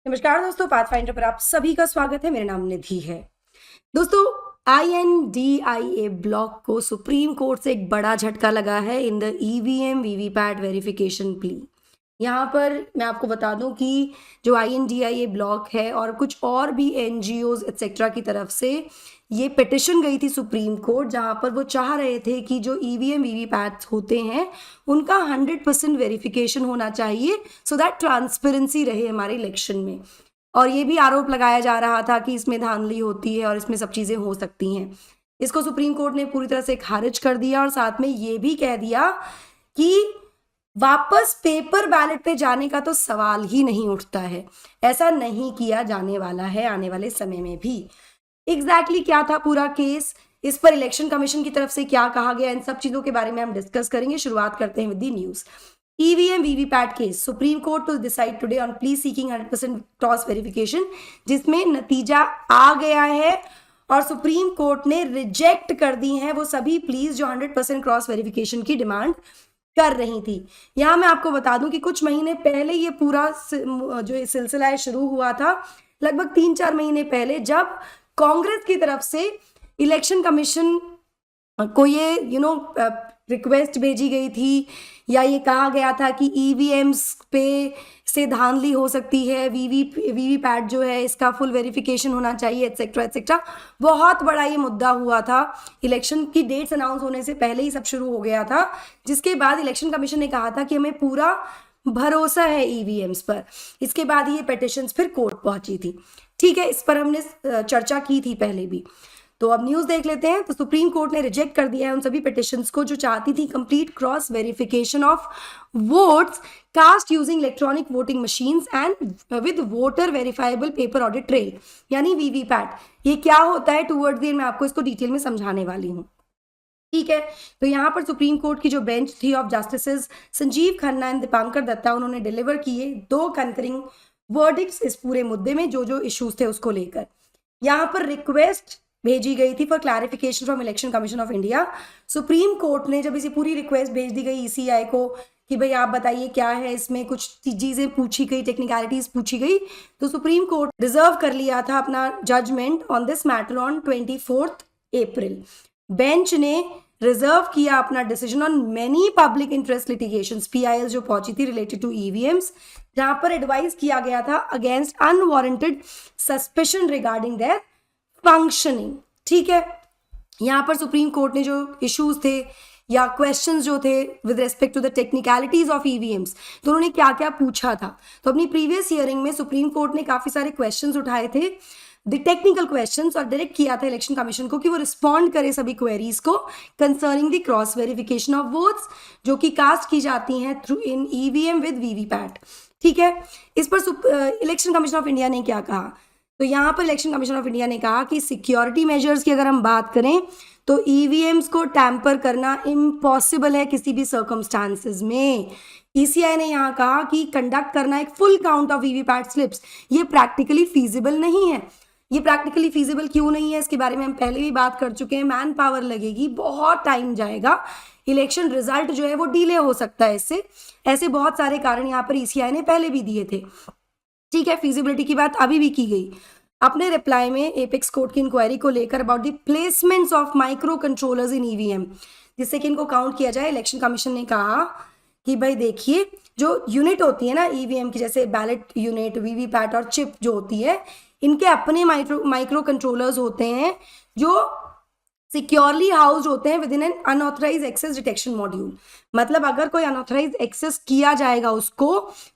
नमस्कार दोस्तों, पाथफाइंडर पर आप सभी का स्वागत है। मेरा नाम निधि है। दोस्तों, INDIA ब्लॉक को सुप्रीम कोर्ट से एक बड़ा झटका लगा है in the EVM VVPAT verification plea. यहाँ पर मैं आपको बता दूं कि जो INDIA ब्लॉक है और कुछ और भी NGOs एक्सेट्रा की तरफ से ये पिटिशन गई थी सुप्रीम कोर्ट, जहाँ पर वो चाह रहे थे कि जो EVM वीवीपैट होते हैं उनका 100% वेरिफिकेशन होना चाहिए सो दैट ट्रांसपेरेंसी रहे हमारे इलेक्शन में। और ये भी आरोप लगाया जा रहा था कि इसमें धांधली होती है और इसमें सब चीज़ें हो सकती हैं। इसको सुप्रीम कोर्ट ने पूरी तरह से खारिज कर दिया और साथ में ये भी कह दिया कि वापस पेपर बैलेट पे जाने का तो सवाल ही नहीं उठता है। ऐसा नहीं किया जाने वाला है आने वाले समय में भी। एग्जैक्टली क्या था पूरा केस, इस पर इलेक्शन कमीशन की तरफ से क्या कहा गया, इन सब चीज़ों के बारे में हम डिस्कस करेंगे। शुरुआत करते हैं with the news. EVM VVPAT case, Supreme Court to decide today on plea seeking 100% cross verification, जिसमें नतीजा आ गया है और सुप्रीम कोर्ट ने रिजेक्ट कर दी हैं वो सभी प्लीज जो 100% क्रॉस वेरिफिकेशन की डिमांड कर रही थी। यहाँ मैं आपको बता दूं कि कुछ महीने पहले ये पूरा जो सिलसिला है शुरू हुआ था, लगभग 3-4 महीने पहले, जब कांग्रेस की तरफ से इलेक्शन कमीशन को ये रिक्वेस्ट भेजी गई थी या ये कहा गया था कि EVMs पे से धांधली हो सकती है, वीवीपैट जो है इसका फुल वेरिफिकेशन होना चाहिए, एटसेट्रा एटसेट्रा। बहुत बड़ा ये मुद्दा हुआ था। इलेक्शन की डेट्स अनाउंस होने से पहले ही सब शुरू हो गया था, जिसके बाद इलेक्शन कमीशन ने कहा था कि हमें पूरा भरोसा है EVMs पर। इसके बाद ही ये पिटिशंस फिर कोर्ट पहुंची थी। ठीक है, इस पर हमने चर्चा की थी पहले भी। तो अब न्यूज़ देख लेते हैं। तो सुप्रीम कोर्ट ने रिजेक्ट कर दिया है उन सभी पिटिशंस को जो चाहती थी complete cross verification of votes cast using electronic voting machines and with voter verifiable paper audit trail, यानी वीवीपैट। ये क्या होता है टूवर्ड्स द एंड मैं आपको इसको डिटेल में समझाने वाली हूँ। ठीक है, तो यहाँ पर सुप्रीम कोर्ट की जो बेंच थी of justices Sanjiv Khanna and Dipankar Datta, उन्होंने डिलीवर किए 2 कंकरिंग वर्डिक्ट्स इस पूरे मुद्दे में जो इश्यूज थे उसको लेकर। यहाँ पर रिक्वेस्ट भेजी गई थी for clarification from election commission of India. Supreme Court ने जब इसी पूरी रिक्वेस्ट भेज दी गई ECI को कि भाई आप बताइए क्या है इसमें, कुछ चीज़ें पूछी गई, टेक्निकलिटीज पूछी गई, तो सुप्रीम कोर्ट रिजर्व कर लिया था अपना judgment on this matter on 24 April. Bench ने रिजर्व किया अपना decision on many public interest litigations, PIL जो पहुंची थी रिलेटेड टू EVMs, जहां पर एडवाइस किया गया था against unwarranted suspicion regarding their functioning. ठीक है, यहाँ पर सुप्रीम कोर्ट ने जो इश्यूज थे या क्वेश्चंस जो थे with respect to the technicalities of EVMs, तो उन्होंने क्या क्या पूछा था। तो अपनी प्रीवियस हियरिंग में सुप्रीम कोर्ट ने काफी सारे क्वेश्चंस उठाए थे, द टेक्निकल क्वेश्चंस, और डायरेक्ट किया था इलेक्शन कमीशन को कि वो रिस्पॉन्ड करे सभी क्वेरीज को concerning the cross verification of votes जो कि कास्ट की जाती हैं through in EVM with VVPAT. ठीक है, इस पर इलेक्शन कमीशन ऑफ इंडिया ने क्या कहा। तो यहाँ पर इलेक्शन कमीशन ऑफ इंडिया ने कहा कि सिक्योरिटी मेजर्स की अगर हम बात करें तो EVMs को टैंपर करना इम्पॉसिबल है किसी भी सर्कमस्टांसेस में। ECI ने यहाँ कहा कि कंडक्ट करना एक full count of VVPAT slips ये प्रैक्टिकली फीजिबल नहीं है। ये प्रैक्टिकली फीजिबल क्यों नहीं है इसके बारे में हम पहले भी बात कर चुके हैं। मैन पावर लगेगी, बहुत टाइम जाएगा, इलेक्शन रिजल्ट जो है वो डिले हो सकता है इससे। ऐसे बहुत सारे कारण यहाँ पर ECI ने पहले भी दिए थे। ठीक है, फिजिबिलिटी की बात अभी भी की गई। अपने रिप्लाई में एपेक्स कोर्ट की इंक्वायरी को लेकर about the placements of micro controllers in EVM, जिससे कि इनको काउंट किया जाए, इलेक्शन कमीशन ने कहा कि भाई देखिए जो यूनिट होती है ना EVM की, जैसे बैलेट यूनिट, वीवीपैट और चिप जो होती है, इनके अपने माइक्रो कंट्रोलर्स होते हैं जो सिक्योरली हाउस्ड होते हैं within an unauthorised access detection module. मतलब अगर कोई अनऑथराइज एक्सेस किया जाएगा उसको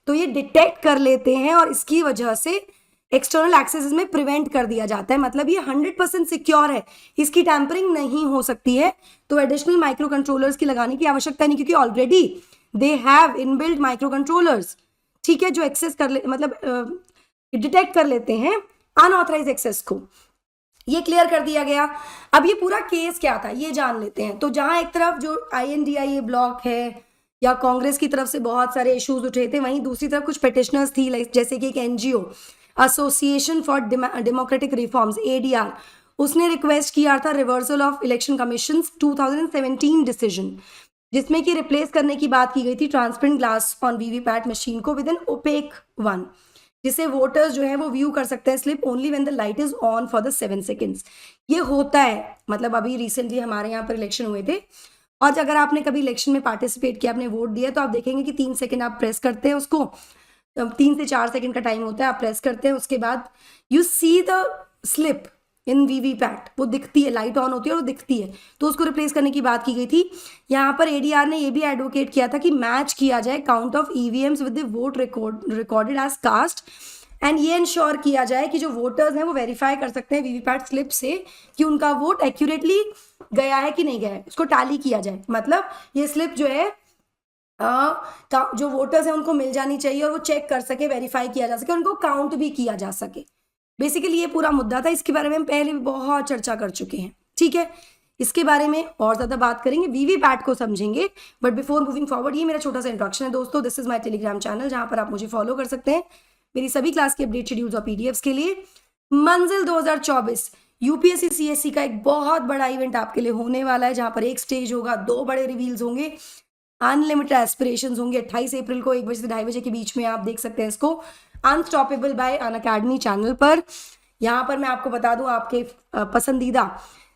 तो ये डिटेक्ट कर लेते हैं और इसकी वजह से एक्सटर्नल एक्सेस में प्रिवेंट कर दिया जाता है। मतलब ये 100% सिक्योर है, इसकी टैंपरिंग नहीं हो सकती है। तो एडिशनल माइक्रो कंट्रोलर्स की लगाने की आवश्यकता नहीं, क्योंकि already they have inbuilt micro controllers. ठीक है, जो एक्सेस डिटेक्ट कर लेते हैं अनऑथराइज एक्सेस को। ये क्लियर कर दिया गया। अब ये पूरा केस क्या था ये जान लेते हैं। तो जहां एक तरफ जो INDIA ब्लॉक है या कांग्रेस की तरफ से बहुत सारे इश्यूज उठे थे, वहीं दूसरी तरफ कुछ पिटिशनर्स थी, जैसे कि एक NGO association for democratic reforms ADR, उसने रिक्वेस्ट किया था reversal of election commission 2017 decision, जिसमें कि रिप्लेस करने की बात की गई थी transparent glass on VVPAT machine को विद एन ओपेक वन। जिसे वोटर्स जो है वो व्यू कर सकते हैं slip only when the light is on for the 7 seconds. ये होता है, मतलब अभी रिसेंटली हमारे यहाँ पर इलेक्शन हुए थे, और अगर आपने कभी इलेक्शन में पार्टिसिपेट किया, आपने वोट दिया, तो आप देखेंगे कि 3 सेकेंड आप प्रेस करते हैं उसको, 3 से 4 सेकेंड का टाइम होता है, आप प्रेस करते हैं, उसके बाद you see the slip in VVPAT, वो दिखती है, लाइट ऑन होती है और वो दिखती है। तो उसको रिप्लेस करने की बात की गई थी। यहाँ पर एडीआर ने ये भी एडवोकेट किया था कि मैच किया जाए count of EVMs with the vote recorded as cast, and ये इंश्योर किया जाए कि जो वोटर्स हैं वो वेरीफाई कर सकते हैं वीवीपैट स्लिप से कि उनका वोट एक्यूरेटली गया है कि नहीं गया है, उसको टैली किया जाए। मतलब ये स्लिप जो है जो वोटर्स हैं उनको मिल जानी चाहिए और वो चेक कर सके, वेरीफाई किया जा सके, उनको काउंट भी किया जा सके। बेसिकली ये पूरा मुद्दा था, इसके बारे में हम पहले भी बहुत चर्चा कर चुके हैं, ठीक है। इसके बारे में और ज़्यादा बात करेंगे, वीवीपैट को समझेंगे, बट बिफोर मूविंग फॉरवर्ड ये मेरा छोटा सा इंट्रोडक्शन है दोस्तों। This is my Telegram channel, जहाँ पर आप मुझे फॉलो कर सकते हैं मेरी सभी क्लास के अपडेट शेड्यूल्स और पीडीएफ्स के लिए। मंजिल 2024 यूपीएससी सीएससी का एक बहुत बड़ा इवेंट आपके लिए होने वाला है, जहाँ पर एक स्टेज होगा, 2 बड़े रिवील्स होंगे, अनलिमिटेड एस्पिरेशंस होंगे। 28 अप्रैल को 1 बजे से 2:30 बजे के बीच में आप देख सकते हैं इसको अनस्टॉपेबल बाय अनअकैडमी चैनल पर। यहाँ पर मैं आपको बता दूं, आपके पसंदीदा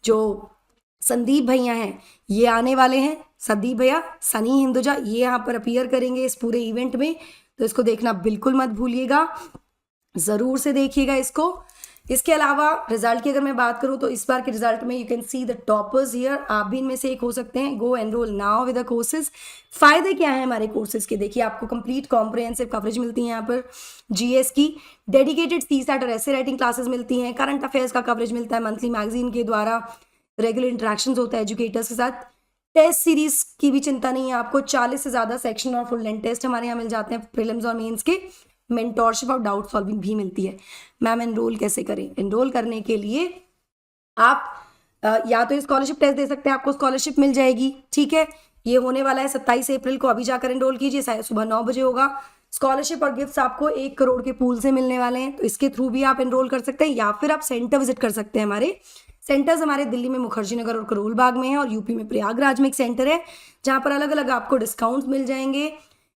जो संदीप भैया हैं ये आने वाले हैं, संदीप भैया, सनी हिंदुजा, ये यहाँ पर अपीयर करेंगे इस पूरे इवेंट में, तो इसको देखना बिल्कुल मत भूलिएगा, ज़रूर से देखिएगा इसको। इसके अलावा रिजल्ट की अगर मैं बात करूं तो इस बार के रिजल्ट में you can see the toppers here, आप भी इनमें से एक हो सकते हैं। Go enroll now with the courses. फायदे क्या है हमारे कोर्सेज के, देखिए आपको कंप्लीट कॉम्प्रिहेंसिव कवरेज मिलती है यहाँ पर, जीएस की डेडिकेटेड सीसैट और ऐसे राइटिंग क्लासेस मिलती हैं, करंट अफेयर्स का कवरेज मिलता है मंथली मैगजीन के द्वारा, रेगुलर इंटरेक्शंस होता है एजुकेटर्स के साथ, टेस्ट सीरीज की भी चिंता नहीं है आपको, 40 से ज़्यादा सेक्शन और फुल लेंथ टेस्ट हमारे यहाँ मिल जाते हैं प्रीलिम्स और मेंस के, मेंटोरशिप और डाउट सॉल्विंग भी मिलती है। मैम एनरोल कैसे करें? एनरोल करने के लिए आप या तो स्कॉलरशिप टेस्ट दे सकते हैं, आपको स्कॉलरशिप मिल जाएगी, ठीक है। ये होने वाला है 27 अप्रैल को, अभी जाकर एनरोल कीजिए, सुबह 9 बजे होगा। स्कॉलरशिप और गिफ्ट्स आपको 1 करोड़ के पूल से मिलने वाले हैं, तो इसके थ्रू भी आप एनरोल कर सकते हैं, या फिर आप सेंटर विजिट कर सकते हैं। हमारे सेंटर्स हमारे दिल्ली में मुखर्जी नगर और करोल बाग में है, और यूपी में प्रयागराज में एक सेंटर है, जहाँ पर अलग अलग आपको डिस्काउंट्स मिल जाएंगे,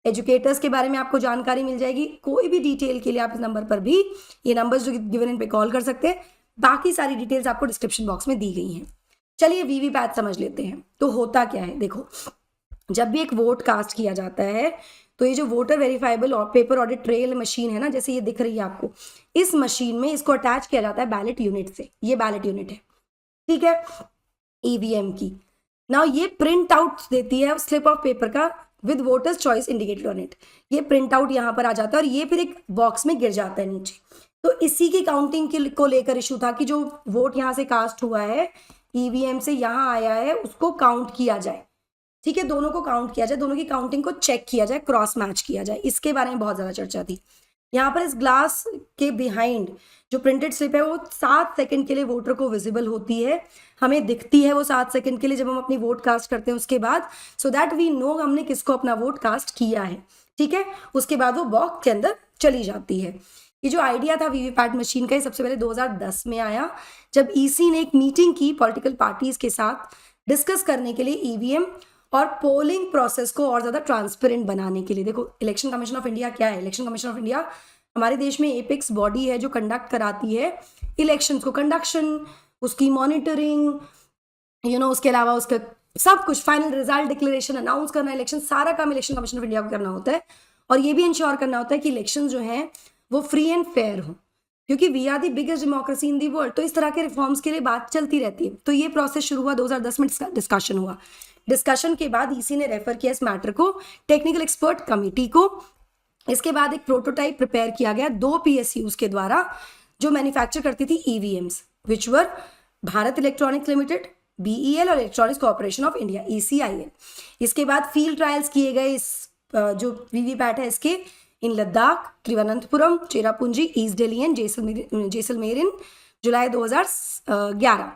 एजुकेटर्स के बारे में आपको जानकारी मिल जाएगी। कोई भी डिटेल के लिए आप इस नंबर पर भी, ये नंबर्स जो गिवन इन पे कॉल कर सकते हैं, बाकी सारी डिटेल्स आपको डिस्क्रिप्शन बॉक्स में दी गई हैं। चलिए वीवीपैट समझ लेते हैं। तो होता क्या है, देखो जब भी एक वोट कास्ट किया जाता है तो ये जो वोटर वेरीफाइबल और पेपर ऑडिट ट्रेल मशीन है ना, जैसे ये दिख रही है आपको, इस मशीन में इसको अटैच किया जाता है बैलेट यूनिट से। ये बैलेट यूनिट है, ठीक है, ईवीएम की। ना ये प्रिंट आउट देती है स्लिप ऑफ पेपर का with voters choice indicated on it. ये प्रिंट आउट यहाँ पर आ जाता है और ये फिर एक बॉक्स में गिर जाता है नीचे। तो इसी की काउंटिंग को लेकर इशू था कि जो वोट यहाँ से कास्ट हुआ है ईवीएम से यहाँ आया है, उसको काउंट किया जाए, ठीक है, दोनों को काउंट किया जाए, दोनों की काउंटिंग को चेक किया जाए, क्रॉस मैच किया जाए। इसके बारे में बहुत ज़्यादा चर्चा थी। यहाँ पर इस ग्लास के बिहाइंड जो प्रिंटेड स्लिप है वो 7 सेकंड के लिए वोटर को विजिबल होती है, हमें दिखती है वो 7 सेकंड के लिए जब हम अपनी वोट कास्ट करते हैं उसके बाद, सो दैट वी नो हमने किसको अपना वोट कास्ट किया है, ठीक है। उसके बाद वो बॉक्स के अंदर चली जाती है। ये जो आइडिया था वीवीपैट मशीन का, ये सबसे पहले 2010 में आया, जब ईसी ने एक मीटिंग की पॉलिटिकल पार्टीज के साथ डिस्कस करने के लिए ईवीएम और पोलिंग प्रोसेस को और ज़्यादा ट्रांसपेरेंट बनाने के लिए। देखो इलेक्शन कमीशन ऑफ इंडिया क्या है? इलेक्शन कमीशन ऑफ इंडिया हमारे देश में एपेक्स बॉडी है जो कंडक्ट कराती है इलेक्शंस को, कंडक्शन, उसकी मॉनिटरिंग, उसके अलावा उसका सब कुछ, फाइनल रिजल्ट डिक्लेरेशन, अनाउंस करना, इलेक्शन, सारा काम इलेक्शन कमीशन ऑफ इंडिया को करना होता है। और ये भी इंश्योर करना होता है कि इलेक्शन जो हैं वो फ्री एंड फेयर हो, क्योंकि we are the biggest democracy in the world. तो इस तरह के रिफॉर्म्स के लिए बात चलती रहती है। तो ये प्रोसेस शुरू हुआ 2010 में, डिस्कशन हुआ। डिस्कशन के बाद ईसी ने रेफर किया इस मैटर को टेक्निकल एक्सपर्ट कमिटी को। इसके बाद एक प्रोटोटाइप प्रिपेयर किया गया 2 पीएसयूज के द्वारा जो मैन्युफैक्चर करती थी ईवीएम्स, विच वर भारत इलेक्ट्रॉनिक्स लिमिटेड, बीईएल और electronics corporation of India, ECIL. इसके बाद फील्ड ट्रायल्स किए गए इस जो वीवीपैट है इसके इन लद्दाख, त्रिवनंतपुरम, चेरापूंजी, ईस्ट दिल्ली एंड जैसलमेर इन जुलाई 2011।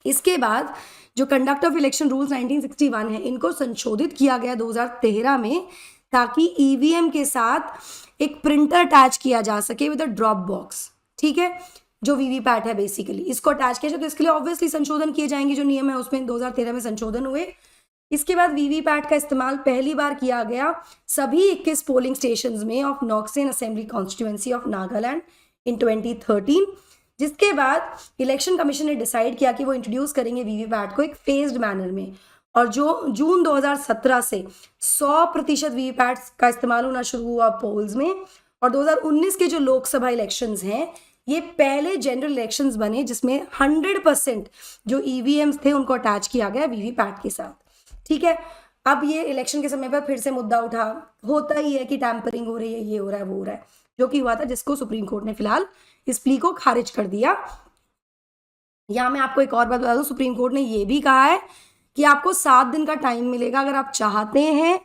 इसके बाद जो कंडक्ट ऑफ इलेक्शन रूल्स 1961 है, इनको संशोधित किया गया 2013 में, ताकि ईवीएम के साथ एक प्रिंटर अटैच किया जा सके विद अ ड्रॉप बॉक्स, ठीक है, जो वीवीपैट है बेसिकली, इसको अटैच किया जाए। तो इसके लिए ऑब्वियसली संशोधन किए जाएंगे, जो नियम है उसमें 2013 में संशोधन हुए। इसके बाद वीवीपैट का इस्तेमाल पहली बार किया गया सभी 21 पोलिंग स्टेशंस में of Noksen assembly constituency of Nagaland in 2013, जिसके बाद इलेक्शन कमीशन ने डिसाइड किया कि वो इंट्रोड्यूस करेंगे वीवीपैट को एक फेज्ड मैनर में, और जो जून 2017 से 100% वीवीपैट का इस्तेमाल होना शुरू हुआ पोल्स में। और 2019 के जो लोकसभा इलेक्शंस हैं ये पहले जनरल इलेक्शंस बने जिसमें 100% जो ईवीएम्स थे उनको अटैच किया गया वीवीपैट के साथ। ठीक है, अब ये इलेक्शन के समय पर फिर से मुद्दा उठा, होता ही है कि टैंपरिंग हो रही है, ये हो रहा है, वो हो रहा है, जो कि हुआ था, जिसको सुप्रीम कोर्ट ने फिलहाल इस प्ली को खारिज कर दिया। यहां मैं आपको एक और बात बता दूं, सुप्रीम कोर्ट ने ये भी कहा है कि आपको 7 दिन का टाइम मिलेगा। अगर आप चाहते हैं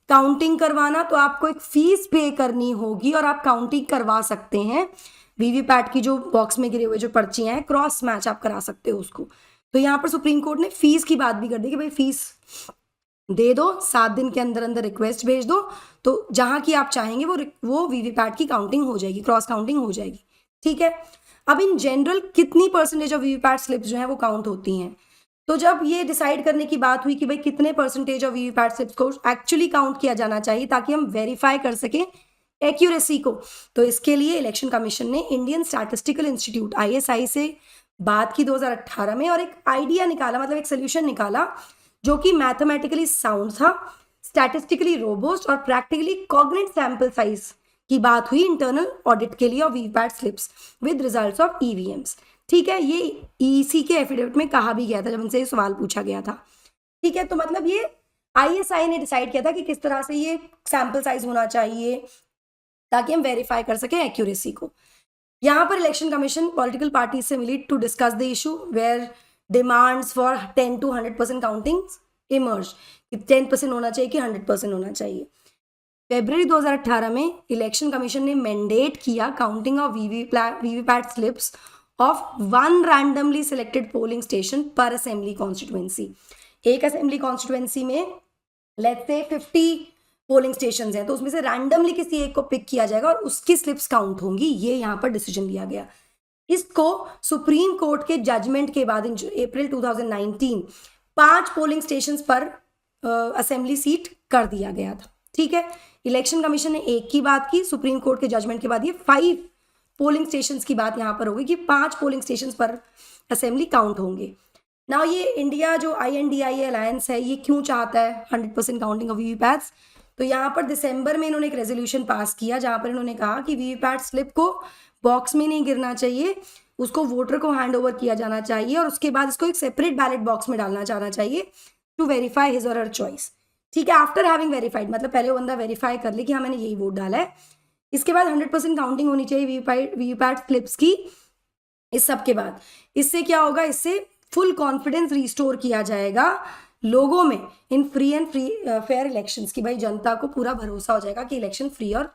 काउंटिंग करवाना तो आपको एक फीस पे करनी होगी और आप काउंटिंग करवा सकते हैं। वीवीपैट की जो बॉक्स में गिरे हुए जो पर्चियां हैं क्रॉस मैच आप करा सकते हो उसको। तो यहाँ पर सुप्रीम कोर्ट ने फीस की बात भी कर दी कि भाई फीस दे दो, 7 दिन के अंदर अंदर रिक्वेस्ट भेज दो, तो जहां की आप चाहेंगे वो वीवीपैट की काउंटिंग हो जाएगी, क्रॉस काउंटिंग हो जाएगी। ठीक है, अब इन जनरल कितनी परसेंटेज ऑफ वीवीपैट स्लिप्स जो है वो काउंट होती हैं? तो जब ये डिसाइड करने की बात हुई कि भाई कितने परसेंटेज ऑफ वीवीपैट स्लिप्स को एक्चुअली काउंट किया जाना चाहिए ताकि हम वेरीफाई कर सकें एक्यूरेसी को, तो इसके लिए इलेक्शन कमीशन ने इंडियन स्टैटिस्टिकल इंस्टीट्यूट ISI से बात की 2018 में और एक आइडिया निकाला, मतलब एक सोल्यूशन निकाला जो कि मैथमेटिकली साउंड था, स्टैटिस्टिकली रोबस्ट और प्रैक्टिकली कॉग्नेट सैंपल साइज की बात हुई इंटरनल ऑडिट के लिए of VVPAT slips with results of EVMs. ठीक है, ये EC के एफिडेविट में कहा भी गया था जब उनसे सवाल पूछा गया था। ठीक है, तो मतलब ये ISI ने डिसाइड किया था कि किस तरह से ये सैंपल साइज होना चाहिए ताकि हम वेरीफाई कर सकें एक्यूरेसी को। यहाँ पर इलेक्शन कमीशन पॉलिटिकल पार्टी से मिली to discuss the issue where demands for 10 to 100% counting emerge, कि 10% होना चाहिए कि 100% होना चाहिए। फरवरी 2018 में इलेक्शन कमीशन ने मैंडेट किया counting of VVPAT slips of 1 randomly selected polling station पर असेंबली कॉन्स्टिट्यूएंसी। एक असेंबली कॉन्स्टिट्यूएंसी में लेट्स से 50 पोलिंग स्टेशंस हैं, तो उसमें से रैंडमली किसी एक को पिक किया जाएगा और उसकी स्लिप्स काउंट होंगी। ये यहाँ पर डिसीजन लिया गया। इसको सुप्रीम कोर्ट के जजमेंट के बाद इन अप्रैल 2019 5 पोलिंग स्टेशंस पर असेंबली सीट कर दिया गया था। ठीक है, इलेक्शन कमीशन ने एक की बात की, सुप्रीम कोर्ट के जजमेंट के बाद ये 5 पोलिंग स्टेशंस की बात यहाँ पर होगी कि 5 पोलिंग स्टेशंस पर असेंबली काउंट होंगे। नाउ ये इंडिया जो INDIA अलायंस है ये क्यों चाहता है 100% काउंटिंग ऑफ वीवीपैट्स? तो यहाँ पर दिसंबर में इन्होंने एक रेजोल्यूशन पास किया जहाँ पर इन्होंने कहा कि वीवीपैट स्लिप को बॉक्स में नहीं गिरना चाहिए, उसको वोटर को हैंड ओवर किया जाना चाहिए और उसके बाद इसको एक सेपरेट बैलेट बॉक्स में डालना जाना चाहिए टू वेरीफाई हिज और हर चॉइस। ठीक है, आफ्टर हैविंग वेरीफाइड, मतलब पहले वो बंदा वेरीफाई कर ले कि हाँ मैंने यही वोट डाला है। इसके बाद 100% काउंटिंग होनी चाहिए वीवीपैट स्लिप्स की। इस सब के बाद इससे क्या होगा, इससे फुल कॉन्फिडेंस रिस्टोर किया जाएगा लोगों में in free and fair elections की। भाई जनता को पूरा भरोसा हो जाएगा कि इलेक्शन फ्री और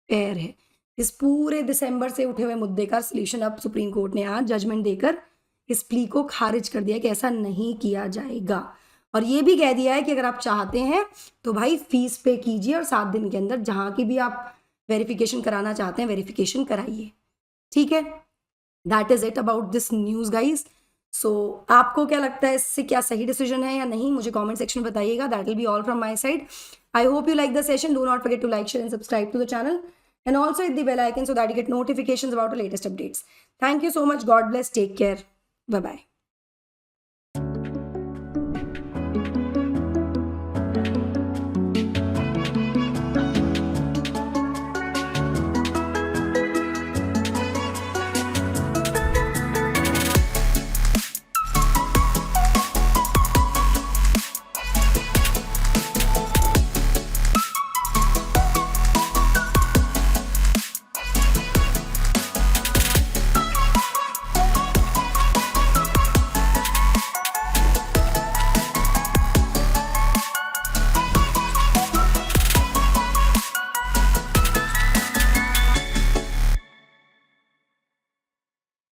फेयर है। इस पूरे दिसंबर से उठे हुए मुद्दे का सॉल्यूशन अब सुप्रीम कोर्ट ने आज जजमेंट देकर इस प्ली को खारिज कर दिया कि ऐसा नहीं किया जाएगा, और ये भी कह दिया है कि अगर आप चाहते हैं तो भाई फीस पे कीजिए और 7 दिन के अंदर जहां की भी आप वेरिफिकेशन कराना चाहते हैं वेरिफिकेशन कराइए। ठीक है, that is it about this news guys. So आपको क्या लगता है, इससे क्या सही डिसीजन है या नहीं, मुझे कमेंट सेक्शन में बताइएगा। That will be all from my side. I hope you like the session. Do not forget to like, share and subscribe to the channel, and also hit the bell icon so that you get notifications about the latest updates. Thank you so much. God bless. Take care. Bye bye.